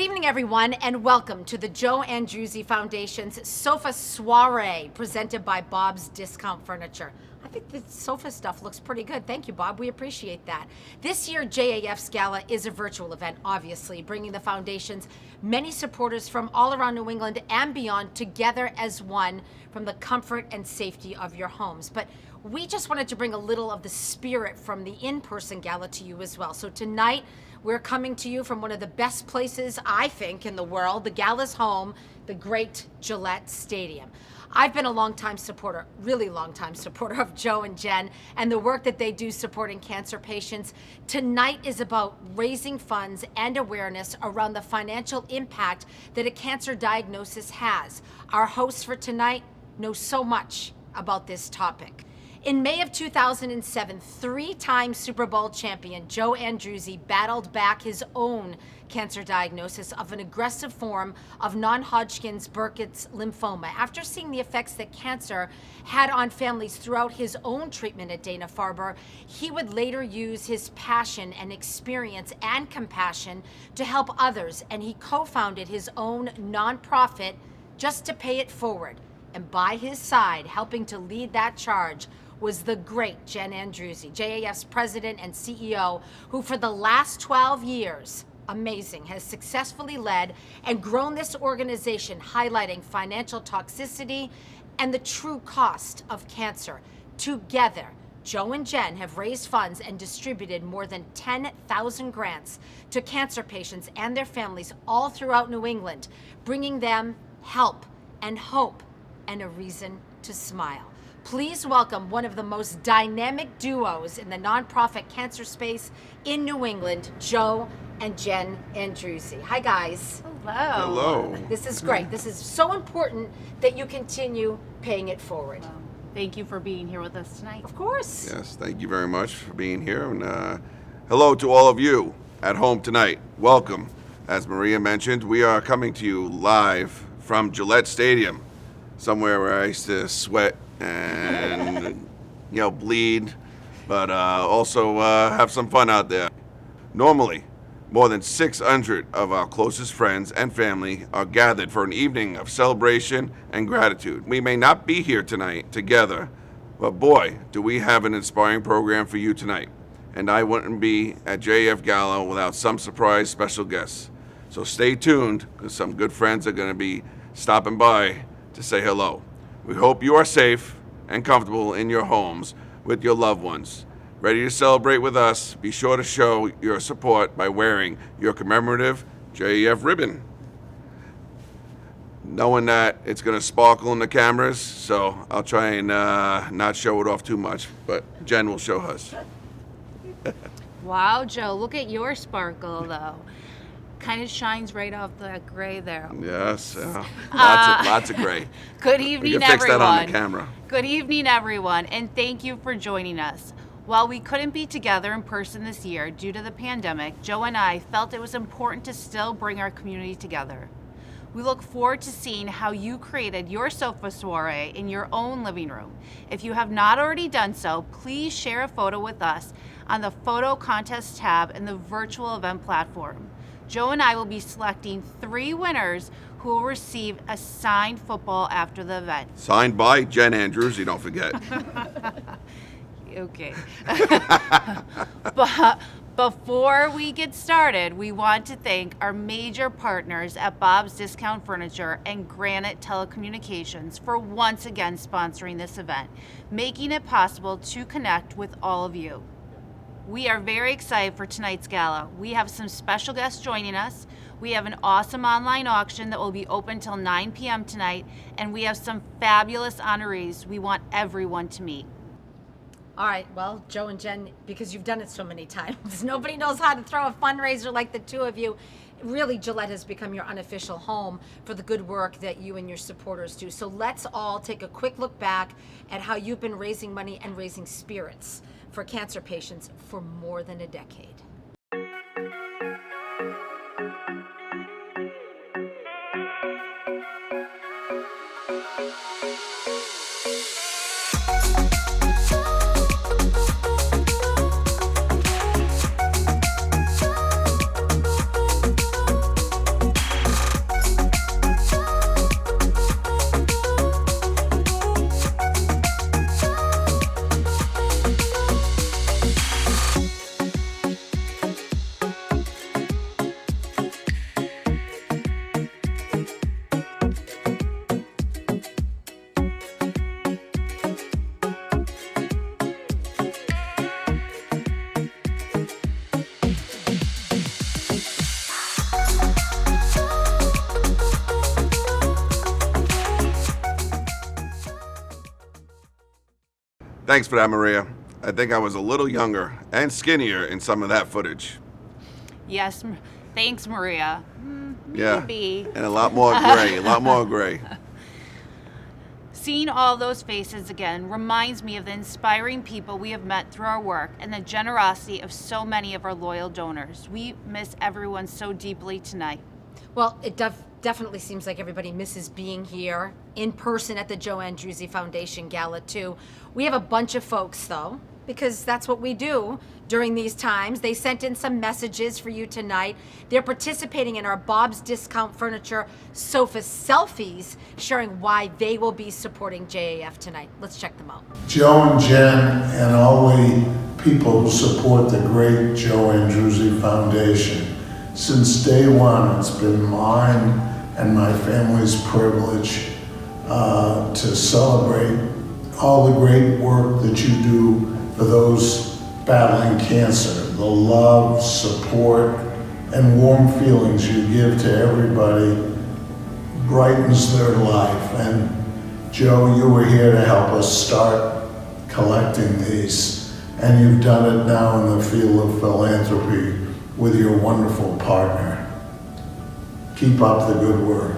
Good evening, everyone, and welcome to the Joe Andruzzi Foundation's Sofa Soiree, presented by Bob's Discount Furniture. I think the sofa stuff looks pretty good. Thank you, Bob. We appreciate that. This year, JAF's Gala is a virtual event, obviously, bringing the Foundation's many supporters from all around New England and beyond together as one from the comfort and safety of your homes. But we just wanted to bring a little of the spirit from the in-person gala to you as well. So tonight, we're coming to you from one of the best places, I think, in the world, the Gala's home, the great Gillette Stadium. I've been a longtime supporter, really longtime supporter of Joe and Jen and the work that they do supporting cancer patients. Tonight is about raising funds and awareness around the financial impact that a cancer diagnosis has. Our host for tonight knows so much about this topic. In May of 2007, three-time Super Bowl champion Joe Andruzzi battled back his own cancer diagnosis of an aggressive form of non-Hodgkin's Burkitt's lymphoma. After seeing the effects that cancer had on families throughout his own treatment at Dana-Farber, he would later use his passion and experience and compassion to help others, and he co-founded his own nonprofit just to pay it forward. And by his side, helping to lead that charge, was the great Jen Andruzzi, JAF's president and CEO, who for the last 12 years, amazing, has successfully led and grown this organization, highlighting financial toxicity and the true cost of cancer. Together, Joe and Jen have raised funds and distributed more than 10,000 grants to cancer patients and their families all throughout New England, bringing them help and hope and a reason to smile. Please welcome one of the most dynamic duos in the nonprofit cancer space in New England, Joe and Jen Andruzzi. Hi, guys. Hello. Hello. This is great. This is so important that you continue paying it forward. Well, thank you for being here with us tonight. Of course. Yes, thank you very much for being here. And hello to all of you at home tonight. Welcome. As Maria mentioned, we are coming to you live from Gillette Stadium, somewhere where I used to sweat and bleed, but also have some fun out there. Normally, more than 600 of our closest friends and family are gathered for an evening of celebration and gratitude. We may not be here tonight together, but boy, do we have an inspiring program for you tonight. And I wouldn't be at JF Gala without some surprise special guests. So stay tuned, because some good friends are going to be stopping by to say hello. We hope you are safe and comfortable in your homes with your loved ones. Ready to celebrate with us? Be sure to show your support by wearing your commemorative JAF ribbon. Knowing that it's going to sparkle in the cameras, so I'll try and not show it off too much, but Jen will show us. Wow, Joe, look at your sparkle, though. Kind of shines right off the gray there. Yes, lots of gray. Good evening, we can fix everyone. that on the camera. Good evening, everyone, and thank you for joining us. While we couldn't be together in person this year due to the pandemic, Joe and I felt it was important to still bring our community together. We look forward to seeing how you created your sofa soiree in your own living room. If you have not already done so, please share a photo with us on the photo contest tab in the virtual event platform. Joe and I will be selecting 3 winners who will receive a signed football after the event. Signed by Jen Andruzzi, don't forget. Okay. But before we get started, we want to thank our major partners at Bob's Discount Furniture and Granite Telecommunications for once again sponsoring this event, making it possible to connect with all of you. We are very excited for tonight's gala. We have some special guests joining us. We have an awesome online auction that will be open till 9 p.m. tonight, and we have some fabulous honorees we want everyone to meet. All right, well, Joe and Jen, because you've done it so many times, nobody knows how to throw a fundraiser like the two of you. Really, Gillette has become your unofficial home for the good work that you and your supporters do. So let's all take a quick look back at how you've been raising money and raising spirits for cancer patients for more than a decade. Thanks for that, Maria. I think I was a little younger and skinnier in some of that footage. Yes, thanks, Maria. Yeah, Maybe. and a lot more gray. Seeing all those faces again reminds me of the inspiring people we have met through our work and the generosity of so many of our loyal donors. We miss everyone so deeply tonight. Well, it definitely seems like everybody misses being here in person at the Joe Andruzzi Foundation Gala, too. We have a bunch of folks, though, because that's what we do during these times. They sent in some messages for you tonight. They're participating in our Bob's Discount Furniture Sofa Selfies, sharing why they will be supporting JAF tonight. Let's check them out. Joe and Jen and all the people who support the great Joe Andruzzi Foundation. Since day one, it's been mine and my family's privilege to celebrate all the great work that you do for those battling cancer. The love, support, and warm feelings you give to everybody brightens their life. And Joe, you were here to help us start collecting these, and you've done it now in the field of philanthropy with your wonderful partner. Keep up the good work.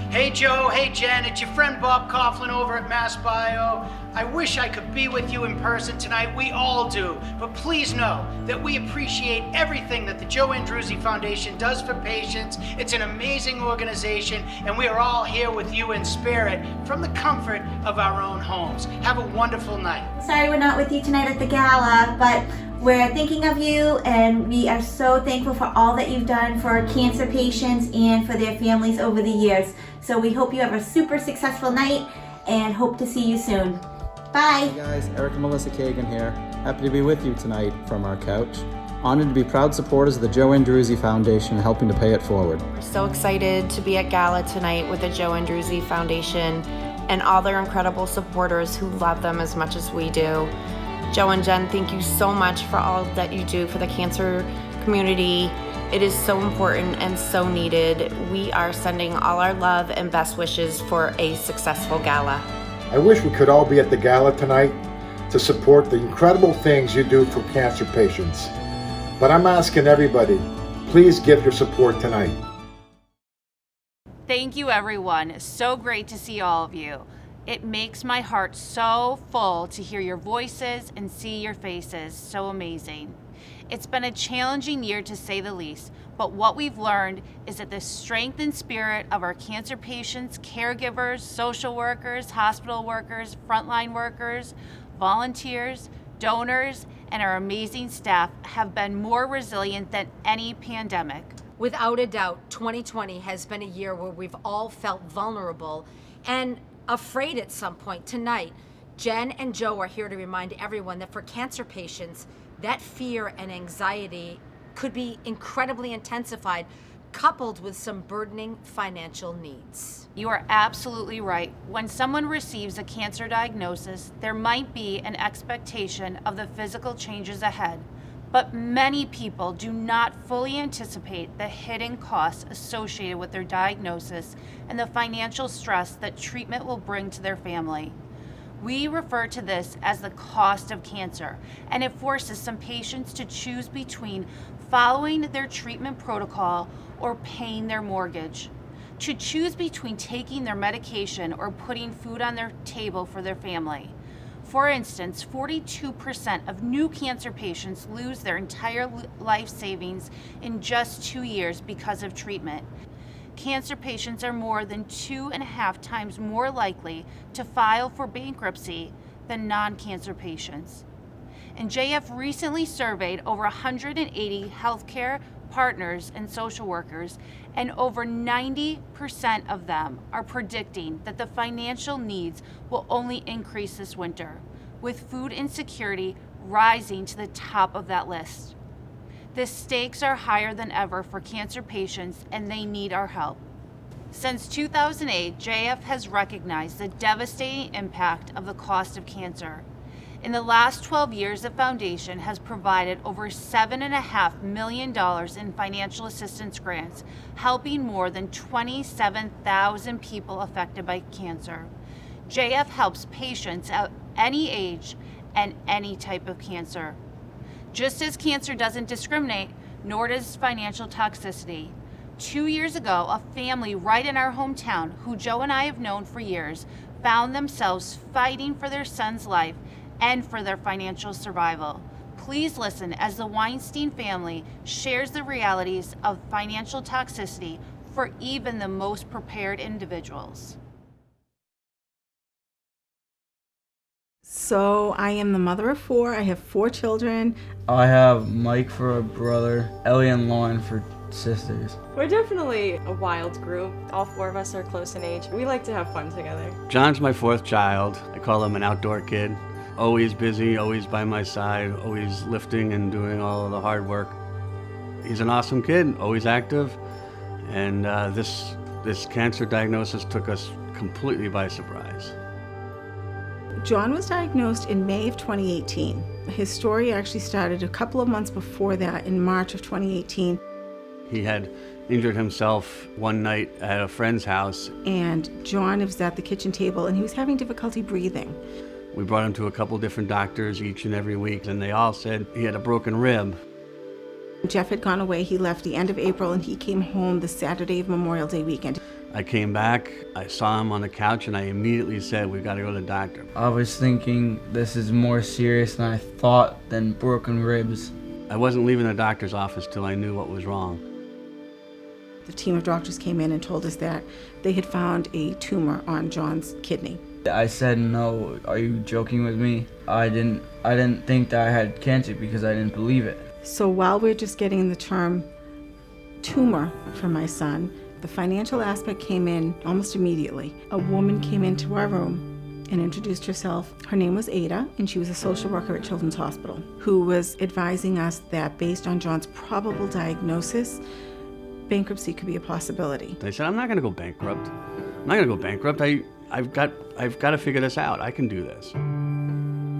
Hey Joe, hey Jen, it's your friend Bob Coughlin over at Mass Bio. I wish I could be with you in person tonight, we all do, but please know that we appreciate everything that the Joe Andruzzi Foundation does for patients. It's an amazing organization, and we are all here with you in spirit from the comfort of our own homes. Have a wonderful night. Sorry we're not with you tonight at the gala, but we're thinking of you, and we are so thankful for all that you've done for cancer patients and for their families over the years. So we hope you have a super successful night and hope to see you soon. Bye. Hey guys, Eric and Melissa Kagan here. Happy to be with you tonight from our couch. Honored to be proud supporters of the Joe Andruzzi Foundation, helping to pay it forward. We're so excited to be at Gala tonight with the Joe Andruzzi Foundation and all their incredible supporters who love them as much as we do. Joe and Jen, thank you so much for all that you do for the cancer community. It is so important and so needed. We are sending all our love and best wishes for a successful gala. I wish we could all be at the gala tonight to support the incredible things you do for cancer patients. But I'm asking everybody, please give your support tonight. Thank you, everyone. So great to see all of you. It makes my heart so full to hear your voices and see your faces. So amazing. It's been a challenging year to say the least, but what we've learned is that the strength and spirit of our cancer patients, caregivers, social workers, hospital workers, frontline workers, volunteers, donors, and our amazing staff have been more resilient than any pandemic. Without a doubt, 2020 has been a year where we've all felt vulnerable and afraid at some point. Tonight, Jen and Joe are here to remind everyone that for cancer patients, that fear and anxiety could be incredibly intensified, coupled with some burdening financial needs. You are absolutely right. When someone receives a cancer diagnosis, there might be an expectation of the physical changes ahead, but many people do not fully anticipate the hidden costs associated with their diagnosis and the financial stress that treatment will bring to their family. We refer to this as the cost of cancer, and it forces some patients to choose between following their treatment protocol or paying their mortgage, to choose between taking their medication or putting food on their table for their family. For instance, 42% of new cancer patients lose their entire life savings in just 2 years because of treatment. Cancer patients are more than 2.5 times more likely to file for bankruptcy than non-cancer patients. And JF recently surveyed over 180 healthcare partners and social workers, and over 90% of them are predicting that the financial needs will only increase this winter, with food insecurity rising to the top of that list. The stakes are higher than ever for cancer patients, and they need our help. Since 2008, JF has recognized the devastating impact of the cost of cancer. In the last 12 years, the foundation has provided over $7.5 million in financial assistance grants, helping more than 27,000 people affected by cancer. JF helps patients at any age and any type of cancer. Just as cancer doesn't discriminate, nor does financial toxicity. 2 years ago, a family right in our hometown, who Joe and I have known for years, found themselves fighting for their son's life and for their financial survival. Please listen as the Weinstein family shares the realities of financial toxicity for even the most prepared individuals. So I am the mother of 4. I have 4 children. I have Mike for a brother, Ellie and Lauren for sisters. We're definitely a wild group. All 4 of us are close in age. We like to have fun together. John's my 4th child. I call him an outdoor kid. Always busy, always by my side, always lifting and doing all of the hard work. He's an awesome kid, always active, and this cancer diagnosis took us completely by surprise. John was diagnosed in May of 2018. His story actually started a couple of months before that, in March of 2018. He had injured himself one night at a friend's house. And John was at the kitchen table and he was having difficulty breathing. We brought him to a couple different doctors each and every week, and they all said he had a broken rib. Jeff had gone away. He left the end of April and he came home the Saturday of Memorial Day weekend. I came back, I saw him on the couch, and I immediately said, we've got to go to the doctor. I was thinking this is more serious than I thought than broken ribs. I wasn't leaving the doctor's office till I knew what was wrong. The team of doctors came in and told us that they had found a tumor on John's kidney. I said, no, are you joking with me? I didn't think that I had cancer because I didn't believe it. So while we're just getting the term tumor for my son, the financial aspect came in almost immediately. A woman came into our room and introduced herself. Her name was Ada, and she was a social worker at Children's Hospital, who was advising us that based on John's probable diagnosis, bankruptcy could be a possibility. They said, I'm not going to go bankrupt. I'm not going to go bankrupt. I've got to figure this out. I can do this.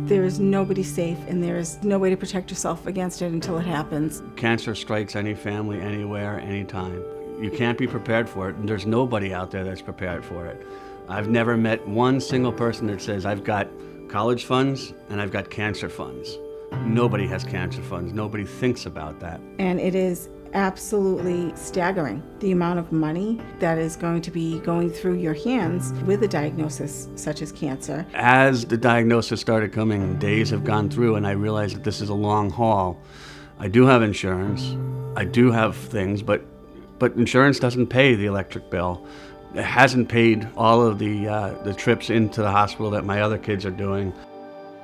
There is nobody safe, and there is no way to protect yourself against it until it happens. Cancer strikes any family, anywhere, anytime. You can't be prepared for it, and there's nobody out there that's prepared for it. I've never met one single person that says, I've got college funds and I've got cancer funds. Nobody has cancer funds. Nobody thinks about that. And it is absolutely staggering, the amount of money that is going to be going through your hands with a diagnosis such as cancer. As the diagnosis started coming, days have gone through, and I realized that this is a long haul. I do have insurance. I do have things, but insurance doesn't pay the electric bill. It hasn't paid all of the trips into the hospital that my other kids are doing.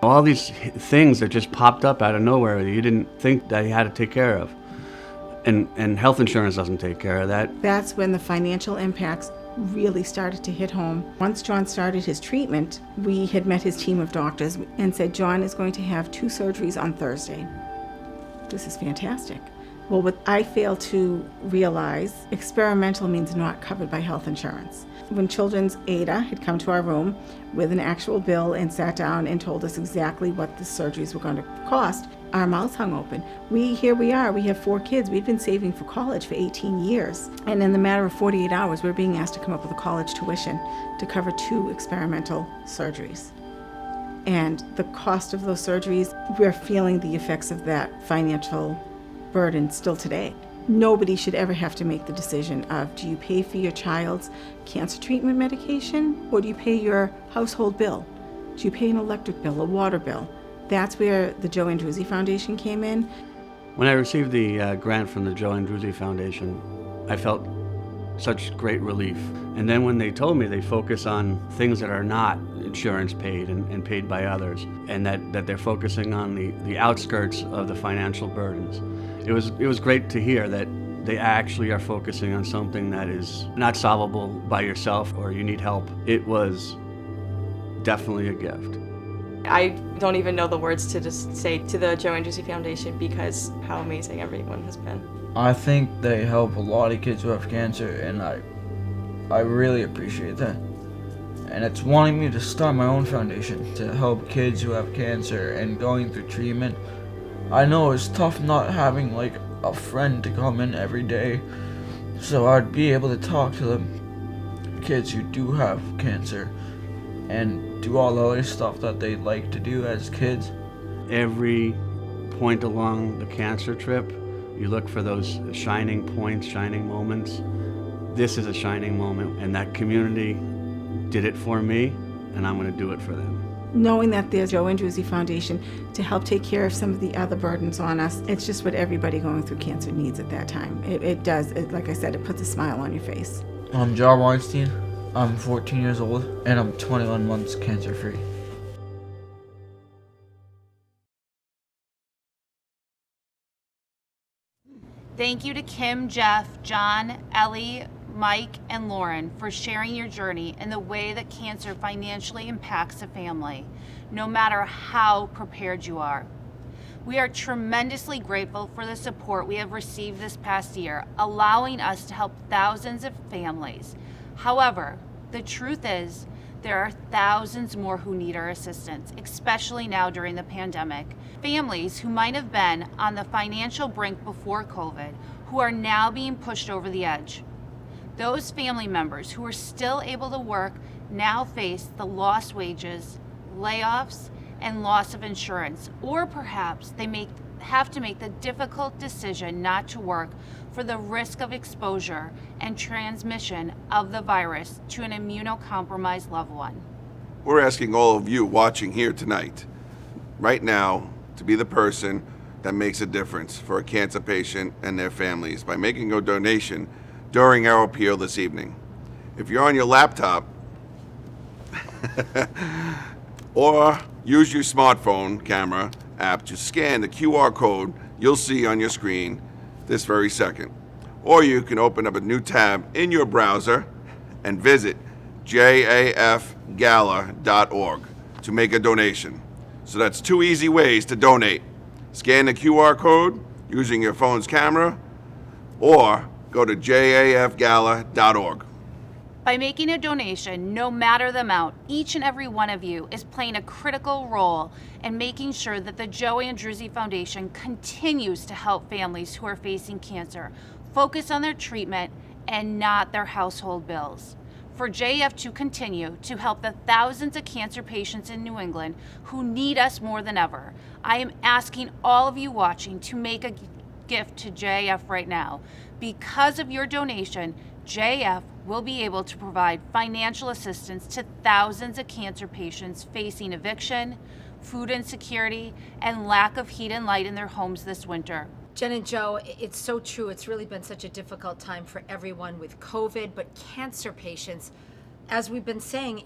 All these things that just popped up out of nowhere that you didn't think that you had to take care of. And health insurance doesn't take care of that. That's when the financial impacts really started to hit home. Once John started his treatment, we had met his team of doctors and said, John is going to have 2 surgeries on Thursday. This is fantastic. Well, what I failed to realize, experimental means not covered by health insurance. When Children's Ada had come to our room with an actual bill and sat down and told us exactly what the surgeries were going to cost, our mouths hung open. Here we are, we have 4 kids. We've been saving for college for 18 years. And in the matter of 48 hours, we're being asked to come up with a college tuition to cover 2 experimental surgeries. And the cost of those surgeries, we're feeling the effects of that financial burden still today. Nobody should ever have to make the decision of, do you pay for your child's cancer treatment medication, or do you pay your household bill? Do you pay an electric bill, a water bill? That's where the Joe Andruzzi Foundation came in. When I received the grant from the Joe Andruzzi Foundation, I felt such great relief. And then when they told me they focus on things that are not insurance paid and paid by others, and that they're focusing on the outskirts of the financial burdens, it was great to hear that they actually are focusing on something that is not solvable by yourself or you need help. It was definitely a gift. I don't even know the words to just say to the Joe Andruzzi Foundation because how amazing everyone has been. I think they help a lot of kids who have cancer, and I really appreciate that. And it's wanting me to start my own foundation to help kids who have cancer and going through treatment. I know it's tough not having like a friend to come in every day, so I'd be able to talk to the kids who do have cancer and do all the other stuff that they like to do as kids. every point along the cancer trip, you look for those shining points, shining moments. This is a shining moment, and that community did it for me, and I'm going to do it for them. Knowing that there's Joe Andruzzi Foundation to help take care of some of the other burdens on us, it's just what everybody going through cancer needs at that time. It does. Like I said, it puts a smile on your face. I'm John Weinstein. I'm 14 years old, and I'm 21 months cancer-free. Thank you to Kim, Jeff, John, Ellie, Mike, and Lauren for sharing your journey and the way that cancer financially impacts a family, no matter how prepared you are. We are tremendously grateful for the support we have received this past year, allowing us to help thousands of families. However, the truth is, there are thousands more who need our assistance, especially now during the pandemic. Families who might have been on the financial brink before COVID, who are now being pushed over the edge. Those family members who are still able to work now face the lost wages, layoffs, and loss of insurance, or perhaps they have to make the difficult decision not to work for the risk of exposure and transmission of the virus to an immunocompromised loved one. We're asking all of you watching here tonight, right now, to be the person that makes a difference for a cancer patient and their families by making a donation during our appeal this evening. If you're on your laptop, or use your smartphone camera app to scan the QR code you'll see on your screen this very second. Or you can open up a new tab in your browser and visit jafgala.org to make a donation. So that's 2 easy ways to donate. Scan the QR code using your phone's camera, or go to jafgala.org. By making a donation, no matter the amount, each and every one of you is playing a critical role in making sure that the Joe Andruzzi Foundation continues to help families who are facing cancer focus on their treatment and not their household bills. For JAF to continue to help the thousands of cancer patients in New England who need us more than ever, I am asking all of you watching to make a gift to JAF right now. Because of your donation, JAF will be able to provide financial assistance to thousands of cancer patients facing eviction, food insecurity, and lack of heat and light in their homes this winter. Jen and Joe, it's so true. It's really been such a difficult time for everyone with COVID, but cancer patients, as we've been saying,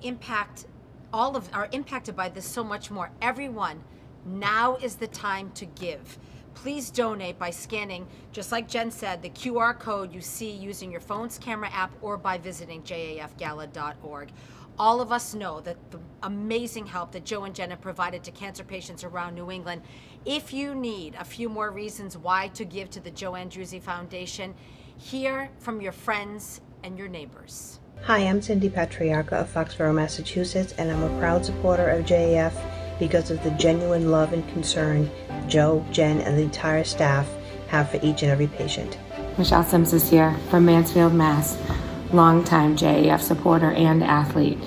are impacted by this so much more. Everyone, now is the time to give. Please donate by scanning, just like Jen said, the QR code you see using your phone's camera app or by visiting jafgala.org. All of us know that the amazing help that Joe and Jen have provided to cancer patients around New England. If you need a few more reasons why to give to the Joe Andruzzi Foundation, hear from your friends and your neighbors. Hi, I'm Cindy Patriarca of Foxborough, Massachusetts, and I'm a proud supporter of JAF because of the genuine love and concern Joe, Jen, and the entire staff have for each and every patient. Michelle Sims is here from Mansfield, Mass. Longtime JAF supporter and athlete.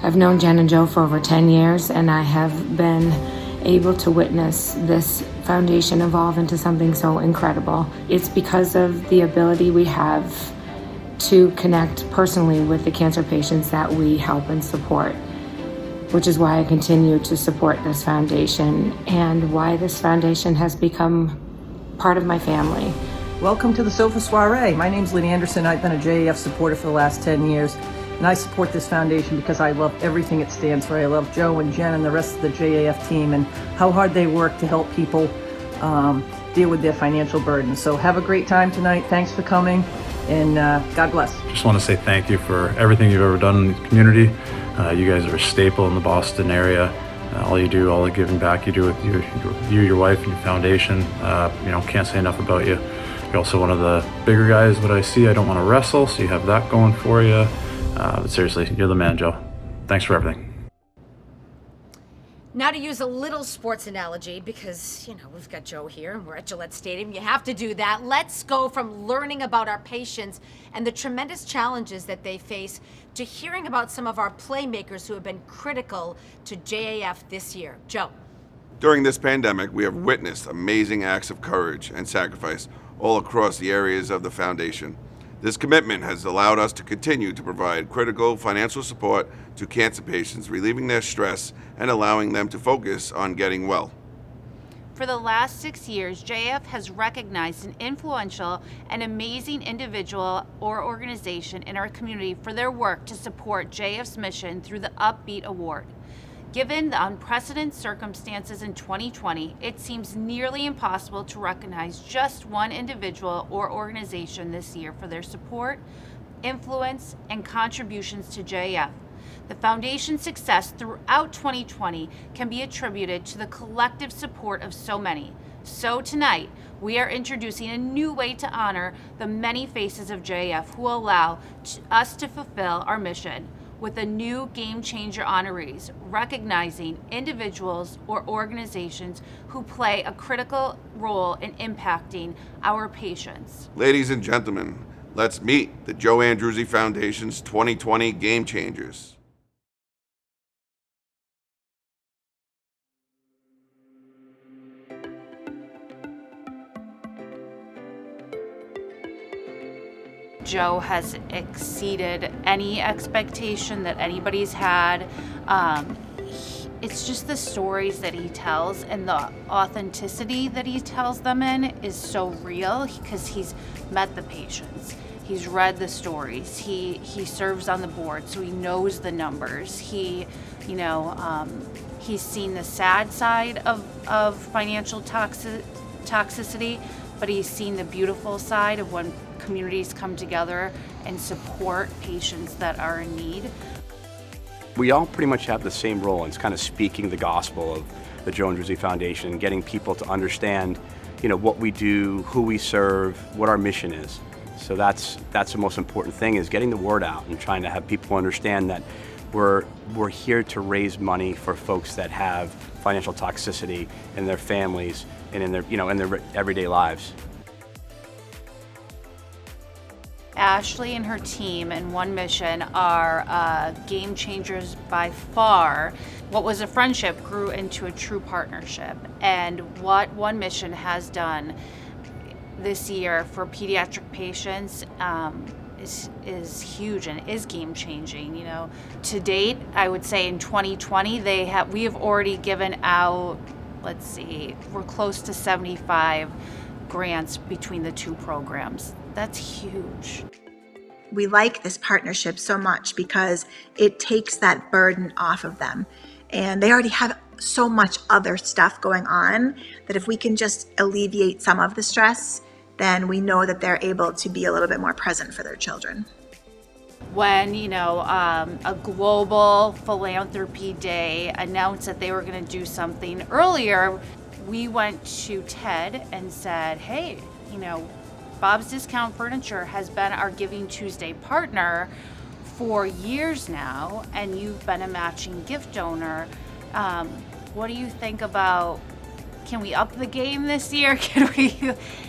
I've known Jen and Joe for over 10 years, and I have been able to witness this foundation evolve into something so incredible. It's because of the ability we have to connect personally with the cancer patients that we help and support, which is why I continue to support this foundation and why this foundation has become part of my family. Welcome to the Sofa Soiree. My name's Lynn Anderson. I've been a JAF supporter for the last 10 years, and I support this foundation because I love everything it stands for. I love Joe and Jen and the rest of the JAF team and how hard they work to help people deal with their financial burden. So have a great time tonight. Thanks for coming, and God bless. Just want to say thank you for everything you've ever done in the community. You guys are a staple in the Boston area. All you do, all the giving back you do with your wife and your foundation, can't say enough about you. You're also one of the bigger guys that I see. I don't want to wrestle, so you have that going for you. But seriously, you're the man, Joe. Thanks for everything. Now to use a little sports analogy, because, we've got Joe here and we're at Gillette Stadium. You have to do that. Let's go from learning about our patients and the tremendous challenges that they face to hearing about some of our playmakers who have been critical to JAF this year. Joe. During this pandemic, we have witnessed amazing acts of courage and sacrifice all across the areas of the foundation. This commitment has allowed us to continue to provide critical financial support to cancer patients, relieving their stress and allowing them to focus on getting well. For the last 6 years, JAF has recognized an influential and amazing individual or organization in our community for their work to support JAF's mission through the Upbeat Award. Given the unprecedented circumstances in 2020, it seems nearly impossible to recognize just one individual or organization this year for their support, influence, and contributions to JAF. The Foundation's success throughout 2020 can be attributed to the collective support of so many. So tonight, we are introducing a new way to honor the many faces of JAF who allow us to fulfill our mission, with a new Game Changer honorees, recognizing individuals or organizations who play a critical role in impacting our patients. Ladies and gentlemen, let's meet the Joe Andruzzi Foundation's 2020 Game Changers. Joe has exceeded any expectation that anybody's had. It's just the stories that he tells and the authenticity that he tells them in is so real because he's met the patients. He's read the stories. He serves on the board, so he knows the numbers. He's seen the sad side of financial toxicity, but he's seen the beautiful side of when communities come together and support patients that are in need. We all pretty much have the same role, and it's kind of speaking the gospel of the Joe Andruzzi Foundation, getting people to understand, what we do, who we serve, what our mission is. So that's the most important thing, is getting the word out and trying to have people understand that we're here to raise money for folks that have financial toxicity in their families and in their everyday lives. Ashley and her team and One Mission are game changers by far. What was a friendship grew into a true partnership. And what One Mission has done this year for pediatric patients is huge and is game changing. To date, I would say in 2020, we have already given out, we're close to 75 grants between the two programs. That's huge. We like this partnership so much because it takes that burden off of them. And they already have so much other stuff going on that if we can just alleviate some of the stress, then we know that they're able to be a little bit more present for their children. When, a global philanthropy day announced that they were going to do something earlier, we went to Ted and said, hey, Bob's Discount Furniture has been our Giving Tuesday partner for years now, and you've been a matching gift donor. What do you think about, can we up the game this year?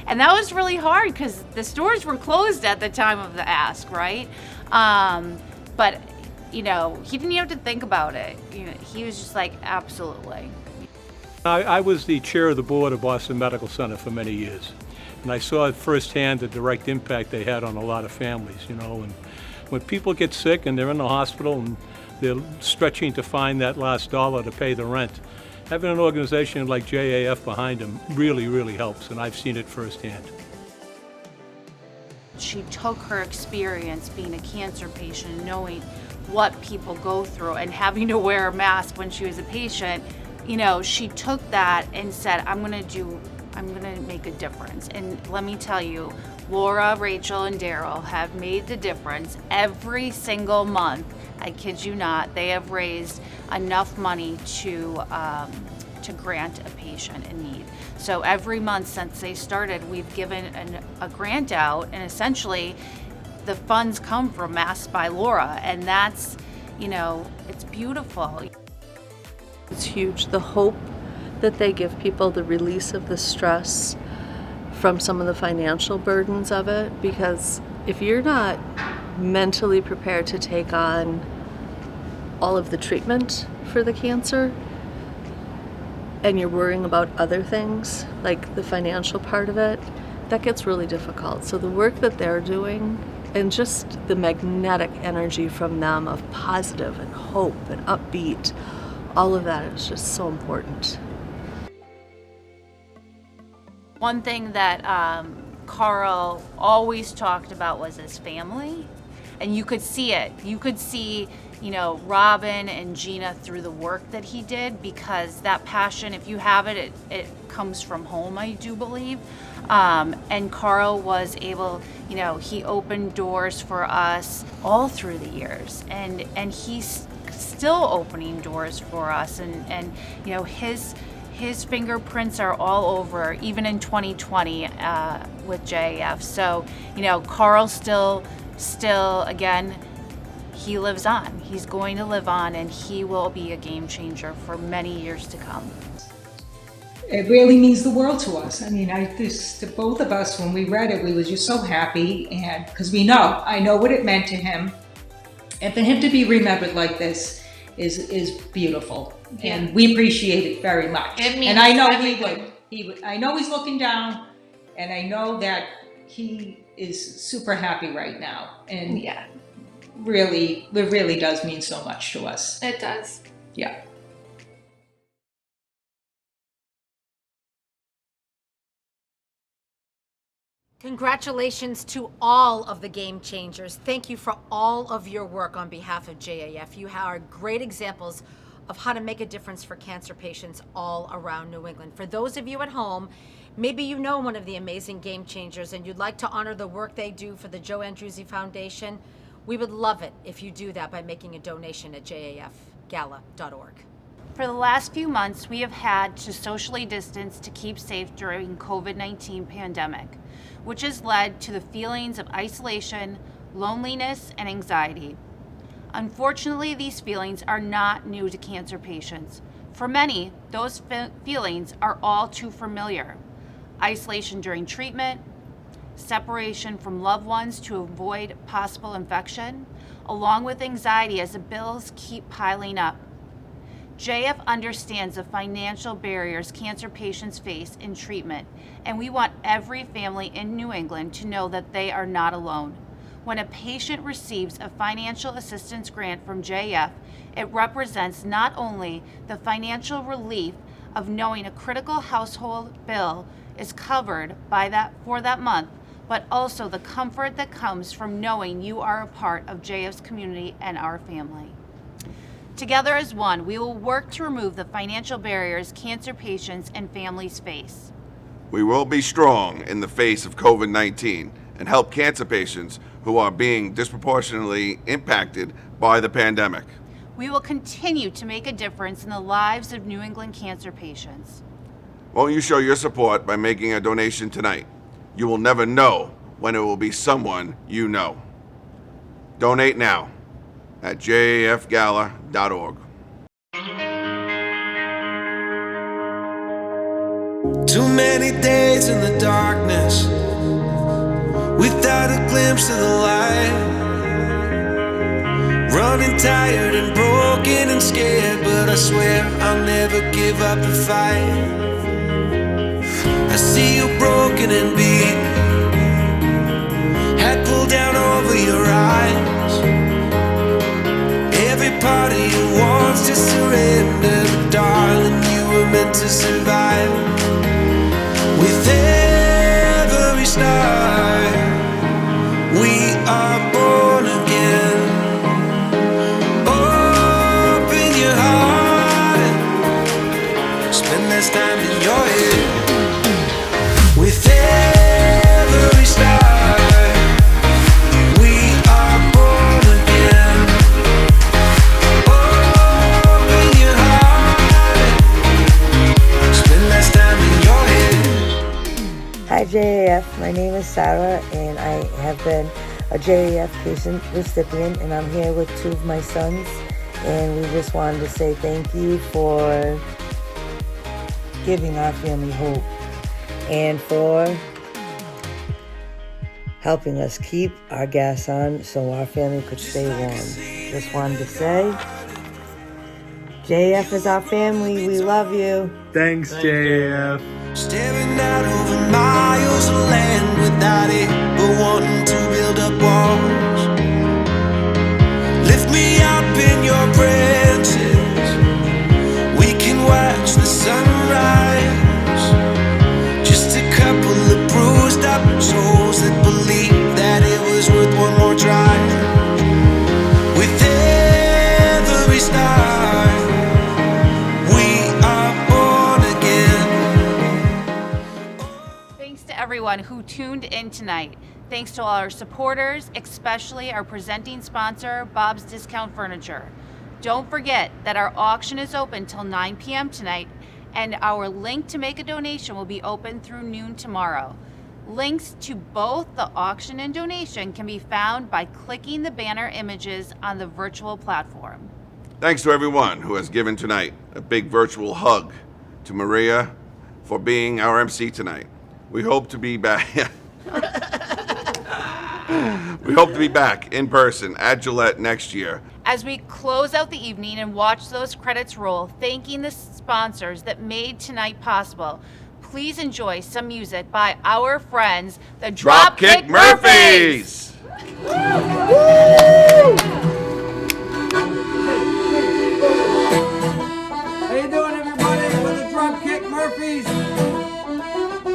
And that was really hard because the stores were closed at the time of the ask, right? But, he didn't even have to think about it. He was just like, absolutely. I was the chair of the board of Boston Medical Center for many years. And I saw firsthand the direct impact they had on a lot of families, and when people get sick and they're in the hospital and they're stretching to find that last dollar to pay the rent, having an organization like JAF behind them really, really helps, and I've seen it firsthand. She took her experience being a cancer patient, knowing what people go through and having to wear a mask when she was a patient, she took that and said, I'm gonna make a difference. And let me tell you, Laura, Rachel, and Daryl have made the difference every single month. I kid you not, they have raised enough money to grant a patient in need. So every month since they started, we've given a grant out, and essentially the funds come from Masked by Laura, and that's, it's beautiful. It's huge, the hope that they give people, the release of the stress from some of the financial burdens of it, because if you're not mentally prepared to take on all of the treatment for the cancer, and you're worrying about other things, like the financial part of it, that gets really difficult. So the work that they're doing and just the magnetic energy from them of positive and hope and upbeat, all of that is just so important. One thing that Carl always talked about was his family, and you could see it. You could see, Robin and Gina through the work that he did, because that passion, if you have it, it comes from home, I do believe. And Carl was able, he opened doors for us all through the years, and he's still opening doors for us, and his fingerprints are all over, even in 2020 with JAF. So, Carl still, again, he lives on. He's going to live on, and he will be a game changer for many years to come. It really means the world to us. I mean, to both of us, when we read it, we were just so happy, and because I know what it meant to him, and for him to be remembered like this is beautiful, and we appreciate it very much. It means and I know everything. he would. I know he's looking down, and I know that he is super happy right now, and it really does mean so much to us. It does. Yeah. Congratulations to all of the game changers. Thank you for all of your work on behalf of JAF. You are great examples of how to make a difference for cancer patients all around New England. For those of you at home, maybe you know one of the amazing game changers and you'd like to honor the work they do for the Joe Andruzzi Foundation. We would love it if you do that by making a donation at jafgala.org. For the last few months, we have had to socially distance to keep safe during COVID-19 pandemic, which has led to the feelings of isolation, loneliness, and anxiety. Unfortunately, these feelings are not new to cancer patients. For many, those feelings are all too familiar. Isolation during treatment, separation from loved ones to avoid possible infection, along with anxiety as the bills keep piling up. JAF understands the financial barriers cancer patients face in treatment, and we want every family in New England to know that they are not alone. When a patient receives a financial assistance grant from JAF, it represents not only the financial relief of knowing a critical household bill is covered for that month, but also the comfort that comes from knowing you are a part of JAF's community and our family. Together as one, we will work to remove the financial barriers cancer patients and families face. We will be strong in the face of COVID-19 and help cancer patients who are being disproportionately impacted by the pandemic. We will continue to make a difference in the lives of New England cancer patients. Won't you show your support by making a donation tonight? You will never know when it will be someone you know. Donate now at jafgala.org. Too many days in the darkness without a glimpse of the light. Running tired and broken and scared, but I swear I'll never give up the fight. I see you broken and beat, head pulled down over your eyes. Every part of you wants to surrender, but darling, you were meant to survive. With every star, we are born again. Open your heart and spend less time in your head. With every star, we are born again. Open your heart and spend less time in your head. Hi JAF, my name is Sarah and I have been a JAF patient recipient, and I'm here with two of my sons, and we just wanted to say thank you for giving our family hope and for helping us keep our gas on so our family could stay warm. Just wanted to say JAF is our family. We love you. Thanks, JAF. Staring out over miles of land without it, but wanting to build up walls. Lift me up in your branches. We can watch the sunrise. Just a couple of bruised up souls that believe that it was worth one more try. With every star, we are born again. Thanks to everyone who tuned in tonight. Thanks to all our supporters, especially our presenting sponsor, Bob's Discount Furniture. Don't forget that our auction is open till 9 p.m. tonight, and our link to make a donation will be open through noon tomorrow. Links to both the auction and donation can be found by clicking the banner images on the virtual platform. Thanks to everyone who has given tonight. A big virtual hug to Maria for being our MC tonight. We hope to be back. We hope to be back in person at Gillette next year. As we close out the evening and watch those credits roll, thanking the sponsors that made tonight possible, please enjoy some music by our friends, the Dropkick Murphys! How you doing, everybody? We're the Dropkick Murphys.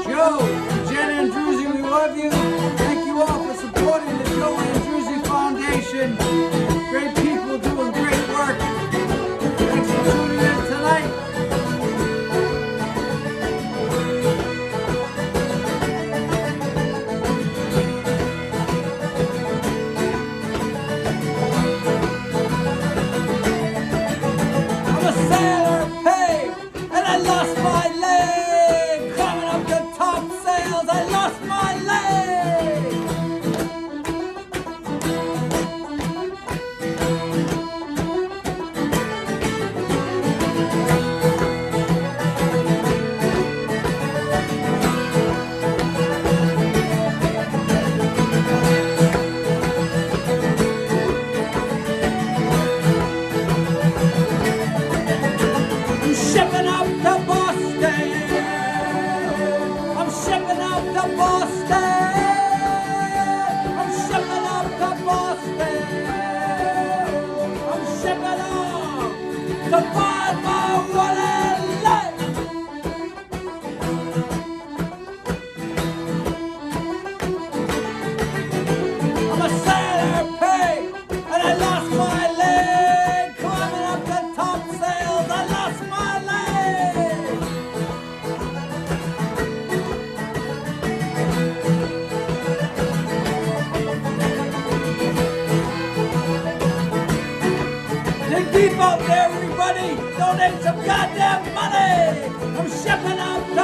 Joe and Jen Andruzzi, we love you. Thank you all for supporting the Joe Andruzzi Foundation. Great people doing great work. Thanks for tuning in tonight. I'm a sailor, hey, and I lost my leg. Climbing up the top sails, I lost my leg. I'm shipping up to Boston. I'm shipping up to Boston. I'm shipping up to Boston. I'm shipping up to find my one and life. I'm a sailor, hey, and I lost my leg. Climbing up the top sails, I lost my leg. Dig deep out there, everybody. Donate some goddamn money. I'm shipping out to